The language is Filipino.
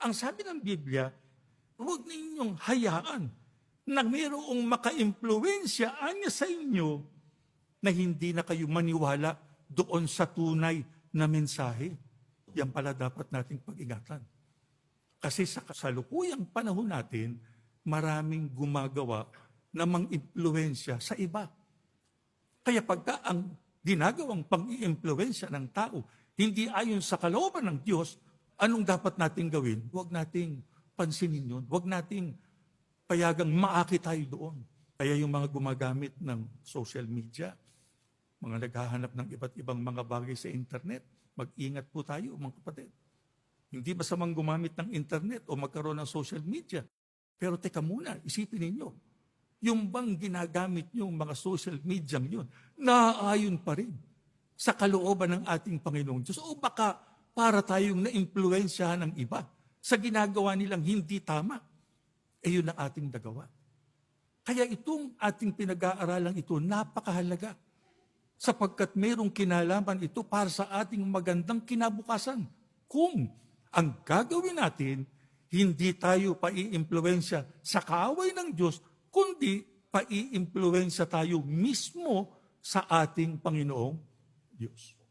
Ang sabi ng Biblia, huwag ninyong hayaan na mayroong maka-impluwensya anya sa inyo na hindi na kayo maniwala doon sa tunay na mensahe. Yan pala dapat nating pag-ingatan. Kasi sa kasalukuyang panahon natin, maraming gumagawa na mang-impluwensya sa iba. Kaya pagka ang ginagawang pang-i-impluwensya ng tao, hindi ayon sa kalooban ng Diyos, anong dapat nating gawin? Huwag nating pansinin yun. Huwag nating payagang maakit tayo doon. Kaya yung mga gumagamit ng social media, mga naghahanap ng iba't ibang mga bagay sa internet, mag-ingat po tayo, mga kapatid. Hindi masamang gumamit ng internet o magkaroon ng social media. Pero teka muna, isipin ninyo, yung bang ginagamit nyo mga social media yun, naaayon pa rin sa kalooban ng ating Panginoong Diyos. O baka para tayong na-impluensyahan ng iba sa ginagawa nilang hindi tama. Eh yun ang ating nagawa. Kaya itong ating pinag-aaralan ito, napakahalaga. Sapagkat mayroong kinalaman ito para sa ating magandang kinabukasan. Kung ang gagawin natin, hindi tayo pa-i-impluensya sa kaaway ng Diyos, kundi pa-i-impluensya tayo mismo sa ating Panginoong Diyos.